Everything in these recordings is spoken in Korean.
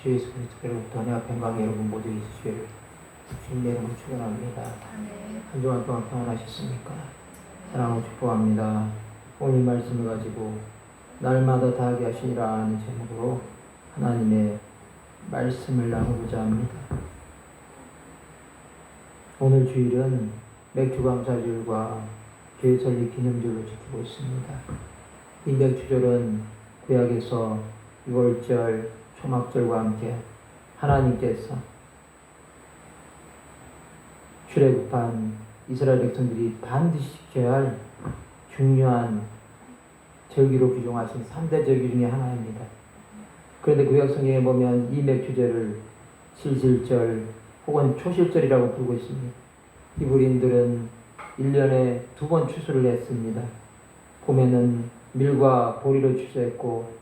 주 예수 그리스도로 은혜와 평강 여러분 모두 있으시기를 주님의 이름으로 축원합니다. 한 주간 동안 평안하셨습니까? 사랑하고 축복합니다. 오늘 이 말씀을 가지고 날마다 다하게 하시니라 하는 제목으로 하나님의 말씀을 나누고자 합니다. 오늘 주일은 맥주감사절과 교회 설립 기념절로 지키고 있습니다. 이 맥주절은 구약에서 유월절, 초막절과 함께 하나님께서 출애굽한 이스라엘 백성들이 반드시 지켜야 할 중요한 절기로 규정하신 3대 절기 중에 하나입니다. 그런데 구약 성경에 보면 이 맥주절을 실실절 혹은 초실절이라고 부르고 있습니다. 히브리인들은 1년에 2번 추수를 했습니다. 봄에는 밀과 보리를 추수했고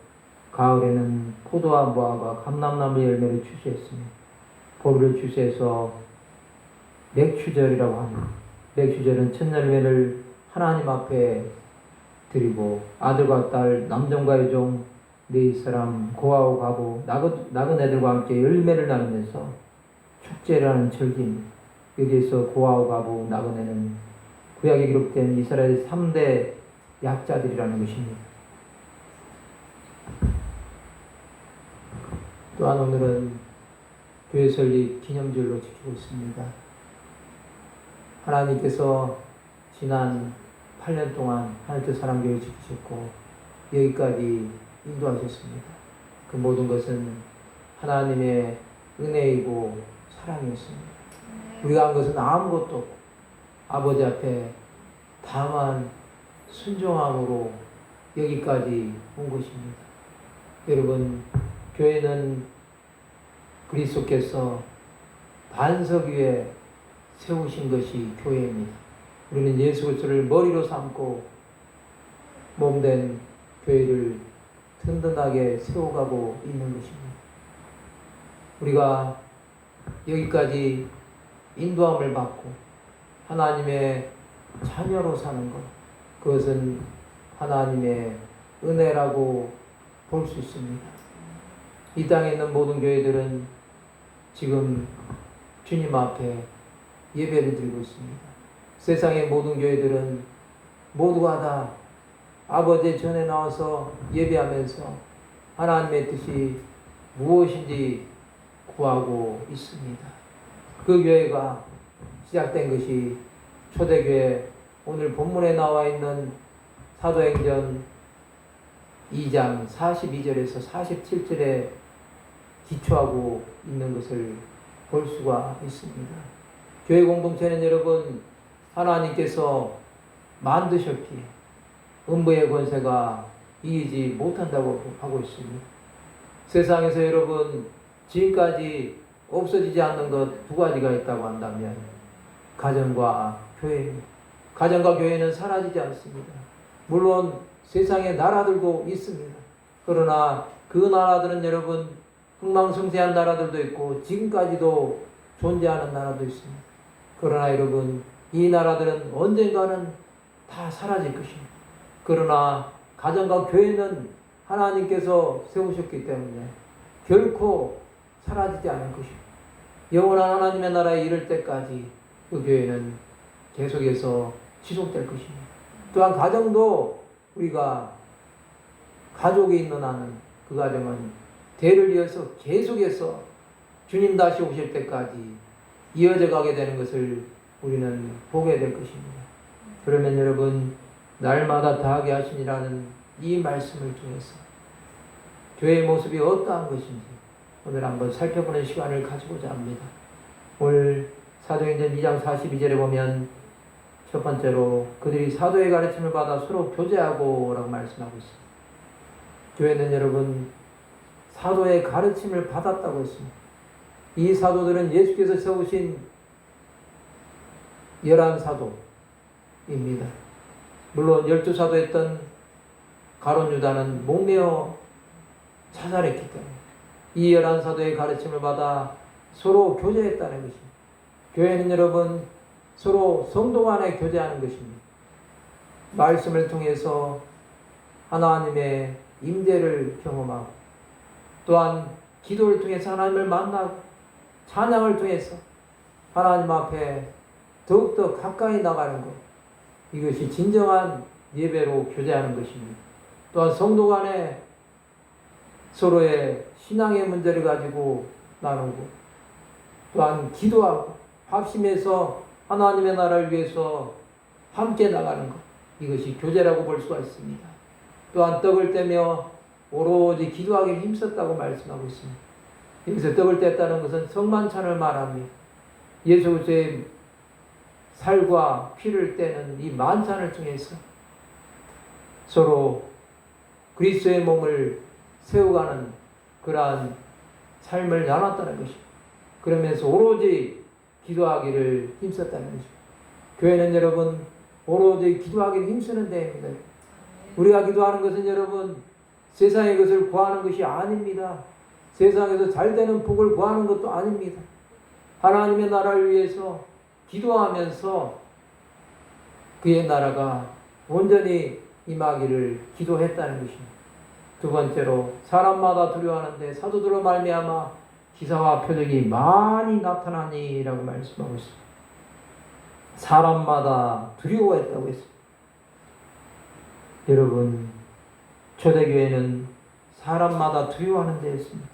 가을에는 포도와 무화과, 감람나무 열매를 추수했습니다. 보리를 추수해서 맥추절이라고 합니다. 맥추절은 첫 열매를 하나님 앞에 드리고 아들과 딸, 남종과 여종, 네 사람, 고아와 과부, nak은 애들과 함께 열매를 나누면서 축제라는 절기입니다. 여기에서 고아와 과부, nak은 애는 구약에 기록된 이스라엘 3대 약자들이라는 것입니다. 또한 오늘은 교회 설립 기념절로 지키고 있습니다. 하나님께서 지난 8년 동안 하늘빛 사랑교회 지키셨고 여기까지 인도하셨습니다. 그 모든 것은 하나님의 은혜이고 사랑이었습니다. 우리가 한 것은 아무것도 없고 아버지 앞에 다만 순종함으로 여기까지 온 것입니다. 여러분, 교회는 그리스도께서 반석 위에 세우신 것이 교회입니다. 우리는 예수 그리스도를 머리로 삼고 몸된 교회를 든든하게 세워가고 있는 것입니다. 우리가 여기까지 인도함을 받고 하나님의 자녀로 사는 것, 그것은 하나님의 은혜라고 볼 수 있습니다. 이 땅에 있는 모든 교회들은 지금 주님 앞에 예배를 드리고 있습니다. 세상의 모든 교회들은 모두가 다 아버지 전에 나와서 예배하면서 하나님의 뜻이 무엇인지 구하고 있습니다. 그 교회가 시작된 것이 초대교회, 오늘 본문에 나와 있는 사도행전 2장 42절에서 47절에 기초하고 있는 것을 볼 수가 있습니다. 교회 공동체는 여러분 하나님께서 만드셨기에 음부의 권세가 이기지 못한다고 하고 있습니다. 세상에서 여러분 지금까지 없어지지 않는 것 2가지가 있다고 한다면 가정과 교회입니다. 가정과 교회는 사라지지 않습니다. 물론 세상에 나라들도 있습니다. 그러나 그 나라들은 여러분 흥망성쇠한 나라들도 있고 지금까지도 존재하는 나라도 있습니다. 그러나 여러분 이 나라들은 언젠가는 다 사라질 것입니다. 그러나 가정과 교회는 하나님께서 세우셨기 때문에 결코 사라지지 않을 것입니다. 영원한 하나님의 나라에 이를 때까지 그 교회는 계속해서 지속될 것입니다. 또한 가정도 우리가 가족이 있는 한은 그 가정은 대를 이어서 계속해서 주님 다시 오실 때까지 이어져 가게 되는 것을 우리는 보게 될 것입니다. 그러면 여러분 날마다 다하게 하시니라는 이 말씀을 통해서 교회의 모습이 어떠한 것인지 오늘 한번 살펴보는 시간을 가지고자 합니다. 오늘 사도행전 2장 42절에 보면 첫 번째로 그들이 사도의 가르침을 받아 서로 교제하고 라고 말씀하고 있습니다. 교회는 여러분 사도의 가르침을 받았다고 했습니다. 이 사도들은 예수께서 세우신 11사도입니다. 물론 12사도였던 가룟 유다는 목매어 자살했기 때문에 이 11사도의 가르침을 받아 서로 교제했다는 것입니다. 교회는 여러분 서로 성도 간에 교제하는 것입니다. 말씀을 통해서 하나님의 임재를 경험하고 또한 기도를 통해서 하나님을 만나고 찬양을 통해서 하나님 앞에 더욱더 가까이 나가는 것, 이것이 진정한 예배로 교제하는 것입니다. 또한 성도 간에 서로의 신앙의 문제를 가지고 나누고, 또한 기도하고 합심해서 하나님의 나라를 위해서 함께 나가는 것, 이것이 교제라고 볼 수가 있습니다. 또한 떡을 떼며 오로지 기도하기를 힘썼다고 말씀하고 있습니다. 여기서 떡을 뗐다는 것은 성만찬을 말합니다. 예수 그리스도의 살과 피를 떼는 이 만찬을 통해서 서로 그리스도의 몸을 세워가는 그러한 삶을 나눴다는 것입니다. 그러면서 오로지 기도하기를 힘썼다는 것입니다. 교회는 여러분 오로지 기도하기를 힘쓰는 데입니다. 우리가 기도하는 것은 여러분 세상의 것을 구하는 것이 아닙니다. 세상에서 잘 되는 복을 구하는 것도 아닙니다. 하나님의 나라를 위해서 기도하면서 그의 나라가 온전히 임하기를 기도했다는 것입니다. 두 번째로 사람마다 두려워하는데 사도들로 말미암아 기사와 표적이 많이 나타나니라고 말씀하고 있습니다. 사람마다 두려워했다고 했습니다. 여러분, 초대교회는 사람마다 두려워하는 데였습니다.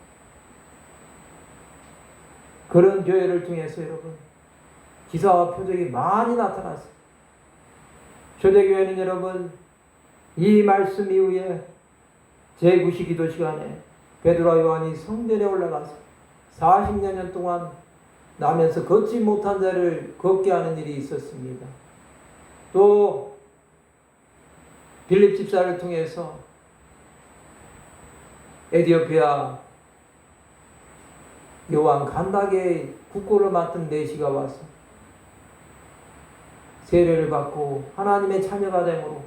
그런 교회를 통해서 여러분 기사와 표적이 많이 나타났습니다. 초대교회는 여러분 이 말씀 이후에 제9시 기도 시간에 베드로와 요한이 성전에 올라가서 40여 년 동안 나면서 걷지 못한 자를 걷게 하는 일이 있었습니다. 또 빌립 집사를 통해서 에티오피아 요한 간다게 국고를 맡은 내시가 와서 세례를 받고 하나님의 자녀가 되므로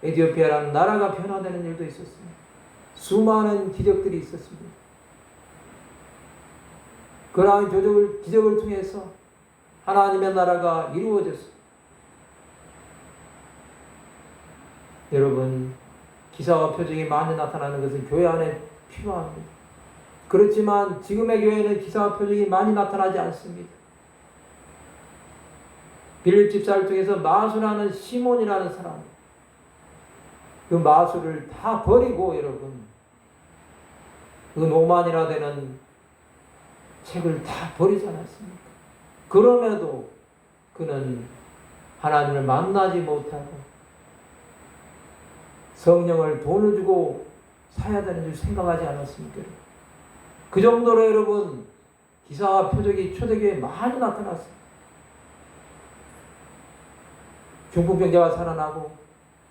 에티오피아라는 나라가 변화되는 일도 있었습니다. 수많은 기적들이 있었습니다. 그러한 기적을 통해서 하나님의 나라가 이루어졌습니다. 여러분, 기사와 표적이 많이 나타나는 것은 교회 안에 필요합니다. 그렇지만 지금의 교회는 기사와 표적이 많이 나타나지 않습니다. 빌립 집사를 통해서 마술하는 시몬이라는 사람, 그 마술을 다 버리고 여러분 은오만이라 되는 책을 다 버리지 않았습니까? 그럼에도 그는 하나님을 만나지 못하고 성령을 돈을 주고 사야 되는 줄 생각하지 않았습니까? 그 정도로 여러분 기사와 표적이 초대교회에 많이 나타났습니다. 중풍병자가 살아나고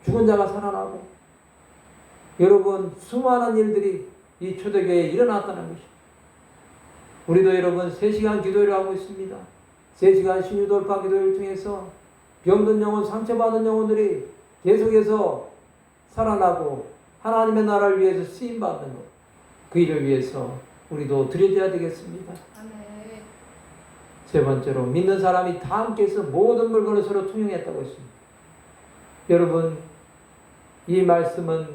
죽은 자가 살아나고 여러분 수많은 일들이 이 초대교회에 일어났다는 것입니다. 우리도 여러분 3시간 기도를 하고 있습니다. 3시간 신유돌파 기도를 통해서 병든 영혼, 상처받은 영혼들이 계속해서 살아나고 하나님의 나라를 위해서 쓰임받는 것, 그 일을 위해서 우리도 드려야 되겠습니다. 아멘. 세 번째로 믿는 사람이 다 함께해서 모든 물건을 서로 통용했다고 했습니다. 여러분 이 말씀은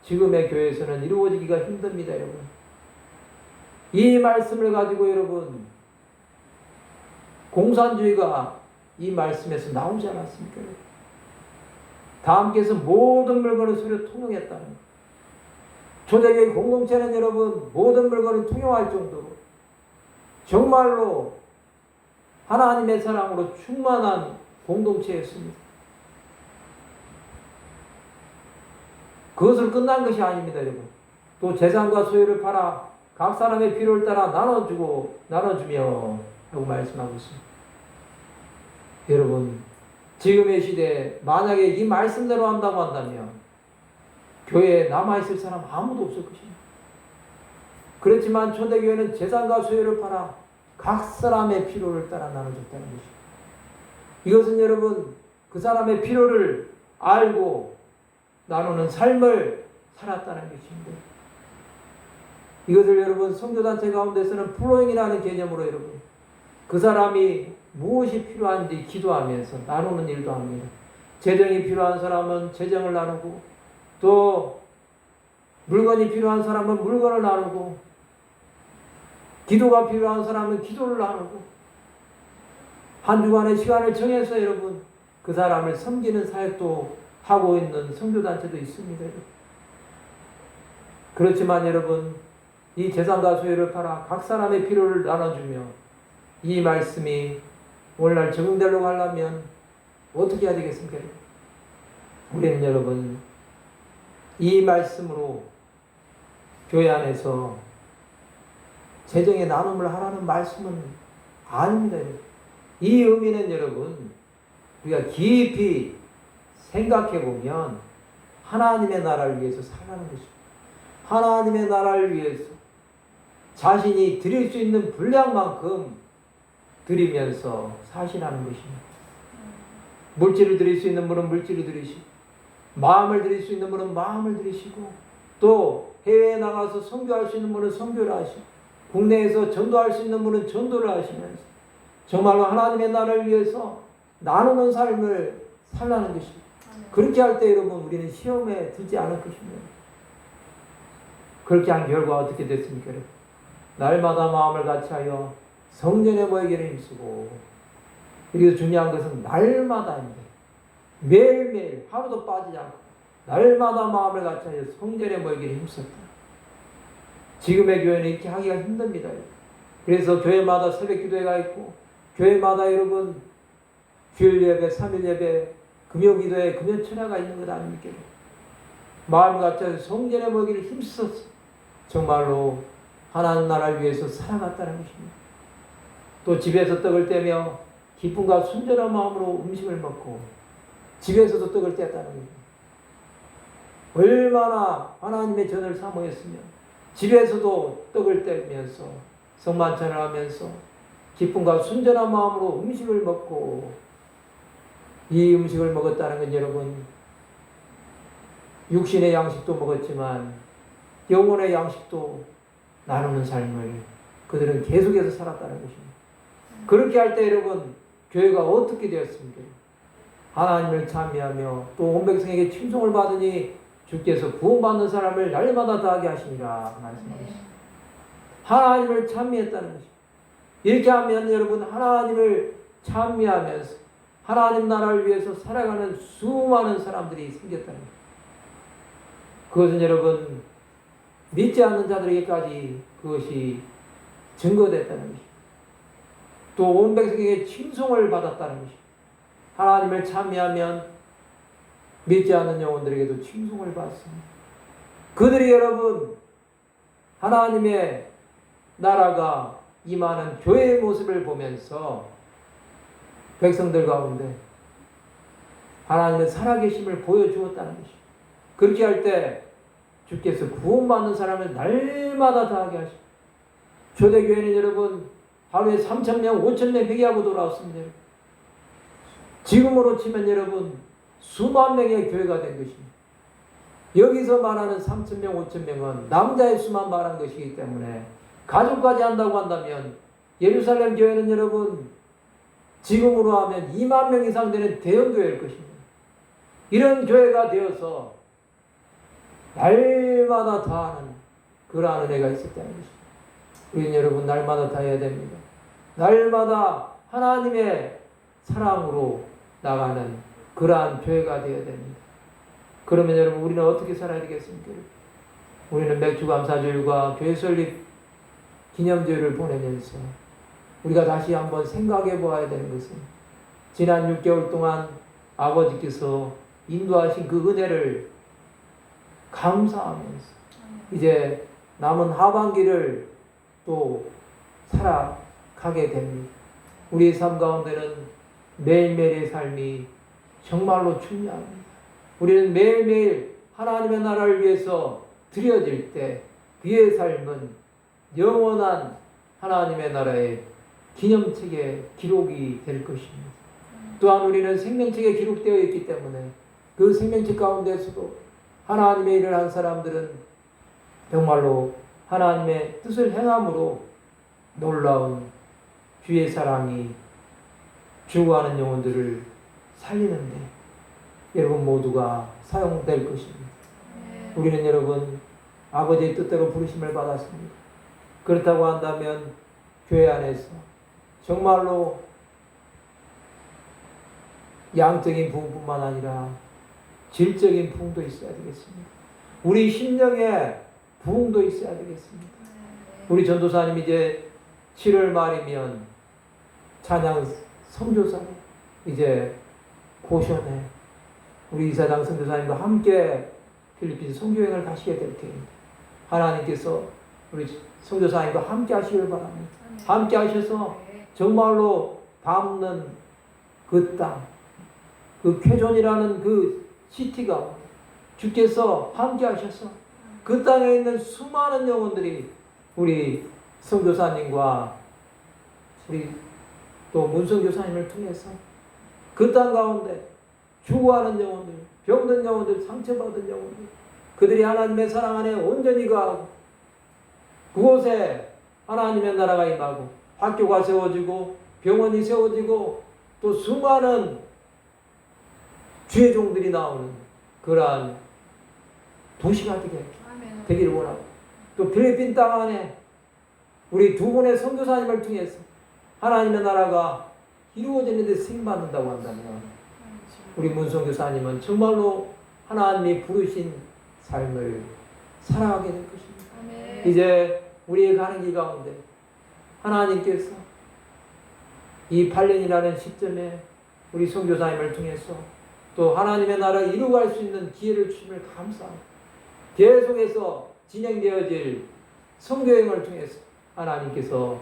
지금의 교회에서는 이루어지기가 힘듭니다. 여러분 이 말씀을 가지고 여러분 공산주의가 이 말씀에서 나오지 않았습니까? 다 함께해서 모든 물건을 서로 통용했다는 것. 초대교회 공동체는 여러분 모든 물건을 통용할 정도로 정말로 하나님의 사랑으로 충만한 공동체였습니다. 그것으로 끝난 것이 아닙니다, 여러분. 또 재산과 소유를 팔아 각 사람의 필요를 따라 나눠주며 라고 말씀하고 있습니다. 여러분, 지금의 시대에 만약에 이 말씀대로 한다고 한다면 교회에 남아있을 사람 아무도 없을 것입니다. 그렇지만 초대교회는 재산과 소유를 팔아 각 사람의 필요를 따라 나눠줬다는 것입니다. 이것은 여러분 그 사람의 필요를 알고 나누는 삶을 살았다는 것입니다. 이것을 여러분 선교단체 가운데서는 플로잉이라는 개념으로 여러분 그 사람이 무엇이 필요한지 기도하면서 나누는 일도 합니다. 재정이 필요한 사람은 재정을 나누고 또 물건이 필요한 사람은 물건을 나누고 기도가 필요한 사람은 기도를 나누고 한 주간의 시간을 정해서 여러분 그 사람을 섬기는 사역도 하고 있는 선교단체도 있습니다. 여러분. 그렇지만 여러분 이 재산과 소유를 팔아 각 사람의 필요를 나눠주며 이 말씀이 오늘날 적용되려고 하려면 어떻게 해야 되겠습니까? 우리는 여러분 이 말씀으로 교회 안에서 재정의 나눔을 하라는 말씀은 아닙니다. 이 의미는 여러분 우리가 깊이 생각해 보면 하나님의 나라를 위해서 살라는 것입니다. 하나님의 나라를 위해서 자신이 드릴 수 있는 분량만큼 드리면서 사시라는 것입니다. 물질을 드릴 수 있는 분은 물질을 드리시고 마음을 드릴 수 있는 분은 마음을 드리시고 또 해외에 나가서 선교할 수 있는 분은 선교를 하시고 국내에서 전도할 수 있는 분은 전도를 하시면서 정말로 하나님의 나라를 위해서 나누는 삶을 살라는 것입니다. 그렇게 할 때 여러분 우리는 시험에 들지 않을 것입니다. 그렇게 한 결과 어떻게 됐습니까? 여러분? 날마다 마음을 같이하여 성전에 모이기를 힘쓰고 그리고 중요한 것은 날마다인데 매일매일 하루도 빠지지 않고 날마다 마음을 같이하여 성전에 모이기를 힘썼다. 지금의 교회는 이렇게 하기가 힘듭니다. 그래서 교회마다 새벽 기도회가 있고 교회마다 여러분 주일 예배, 3일 예배, 금요 기도회, 금요 철야가 있는 것 아닙니까? 마음을 같이하여 성전에 모이기를 힘썼어. 정말로 하나님 나라를 위해서 살아갔다는 것입니다. 또 집에서 떡을 떼며 기쁨과 순전한 마음으로 음식을 먹고 집에서도 떡을 뗐다는 겁니다. 얼마나 하나님의 전을 사모했으면 집에서도 떡을 떼면서 성만찬을 하면서 기쁨과 순전한 마음으로 음식을 먹고 이 음식을 먹었다는 건 여러분 육신의 양식도 먹었지만 영혼의 양식도 나누는 삶을 그들은 계속해서 살았다는 것입니다. 그렇게 할 때 여러분 교회가 어떻게 되었습니까? 하나님을 찬미하며 또 온 백성에게 칭송을 받으니 주께서 구원받는 사람을 날마다 다하게 하시니라 말씀하셨습니다. 하나님을 찬미했다는 것입니다. 이렇게 하면 여러분 하나님을 찬미하면서 하나님 나라를 위해서 살아가는 수많은 사람들이 생겼다는 것입니다. 그것은 여러분 믿지 않는 자들에게까지 그것이 증거됐다는 것입니다. 또 온 백성에게 칭송을 받았다는 것입니다. 하나님을 찬미하면 믿지 않는 영혼들에게도 칭송을 받습니다. 그들이 여러분 하나님의 나라가 임하는 교회의 모습을 보면서 백성들 가운데 하나님의 살아계심을 보여주었다는 것입니다. 그렇게 할 때 주께서 구원받는 사람을 날마다 다하게 하십니다. 초대교회는 여러분 하루에 3,000명, 5,000명 회개하고 돌아왔습니다. 지금으로 치면 여러분 수만 명의 교회가 된 것입니다. 여기서 말하는 3,000명, 5,000명은 남자의 수만 말한 것이기 때문에 가족까지 한다고 한다면 예루살렘 교회는 여러분 지금으로 하면 2만 명 이상 되는 대형 교회일 것입니다. 이런 교회가 되어서 날마다 다하는 그러한 은혜가 있었다는 것입니다. 우리는 여러분 날마다 다해야 됩니다. 날마다 하나님의 사랑으로 나가는 그러한 교회가 되어야 됩니다. 그러면 여러분 우리는 어떻게 살아야 되겠습니까? 우리는 맥주감사주일과 교회 설립 기념주일을 보내면서 우리가 다시 한번 생각해 보아야 되는 것은 지난 6개월 동안 아버지께서 인도하신 그 은혜를 감사하면서 이제 남은 하반기를 또 살아가게 됩니다. 우리의 삶 가운데는 매일매일의 삶이 정말로 중요합니다. 우리는 매일매일 하나님의 나라를 위해서 드려질 때 그의 삶은 영원한 하나님의 나라의 기념책에 기록이 될 것입니다. 또한 우리는 생명책에 기록되어 있기 때문에 그 생명책 가운데서도 하나님의 일을 한 사람들은 정말로 하나님의 뜻을 행함으로 놀라운 주의 사랑이 죽어가는 영혼들을 살리는데 여러분 모두가 사용될 것입니다. 우리는 여러분 아버지의 뜻대로 부르심을 받았습니다. 그렇다고 한다면 교회 안에서 정말로 양적인 부흥뿐만 아니라 질적인 부흥도 있어야 되겠습니다. 우리 심령에 부흥도 있어야 되겠습니다. 우리 전도사님 이제 7월 말이면 찬양 선교사에 이제 고션에 우리 이사장 선교사님과 함께 필리핀 선교여행을 가시게 될 테입니다. 하나님께서 우리 선교사님과 함께 하시길 바랍니다. 함께 하셔서 정말로 담는 그 땅, 그 쾌존이라는 그 시티가 주께서 함께 하셔서 그 땅에 있는 수많은 영혼들이 우리 선교사님과 우리 또 문선교사님을 통해서 그 땅 가운데 죽어가는 영혼들, 병든 영혼들, 상처받은 영혼들, 그들이 하나님의 사랑 안에 온전히 가고 그곳에 하나님의 나라가 임하고 학교가 세워지고 병원이 세워지고 또 수많은 주의 종들이 나오는 그러한 도시가 되기를 원하고 또 필리핀 땅 안에 우리 두 분의 선교사님을 통해서 하나님의 나라가 이루어지는데 쓰임받는다고 한다면 우리 문선교사님은 정말로 하나님이 부르신 삶을 살아가게 될 것입니다. 아멘. 이제 우리의 가는 길 가운데 하나님께서 이 8년이라는 시점에 우리 선교사님을 통해서 또 하나님의 나라를 이루어갈 수 있는 기회를 주심을 감사합니다. 계속해서 진행되어질 선교여행을 통해서 하나님께서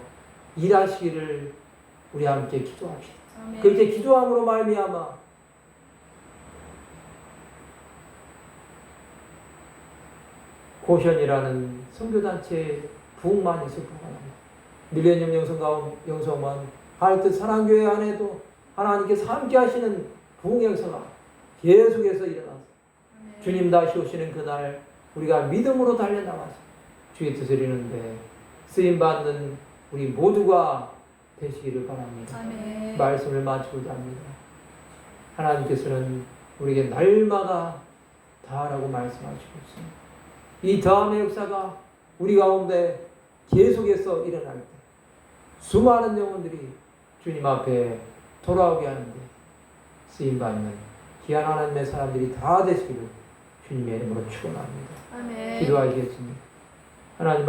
일하시기를 우리 함께 기도합시다. 아멘. 그렇게 기도함으로 말미암아 고션이라는 선교단체의 부흥만 있을 뿐만 아니라 밀레니엄 영성만 하여튼 사랑교회 안에도 하나님께서 함께 하시는 부흥 역사가 계속해서 일어나서 주님 다시 오시는 그날 우리가 믿음으로 달려나가서 주의 뜻을 이루는데 쓰임받는 우리 모두가 되시기를 바랍니다. 아멘. 말씀을 마치고자 합니다. 하나님께서는 우리에게 날마다 다하라고 말씀하시고 있습니다. 이 다음의 역사가 우리 가운데 계속해서 일어날 때 수많은 영혼들이 주님 앞에 돌아오게 하는데 쓰임받는 귀한 하나님의 사람들이 다 되시기를 주님의 이름으로 축원합니다. 기도하겠습니다. 하나님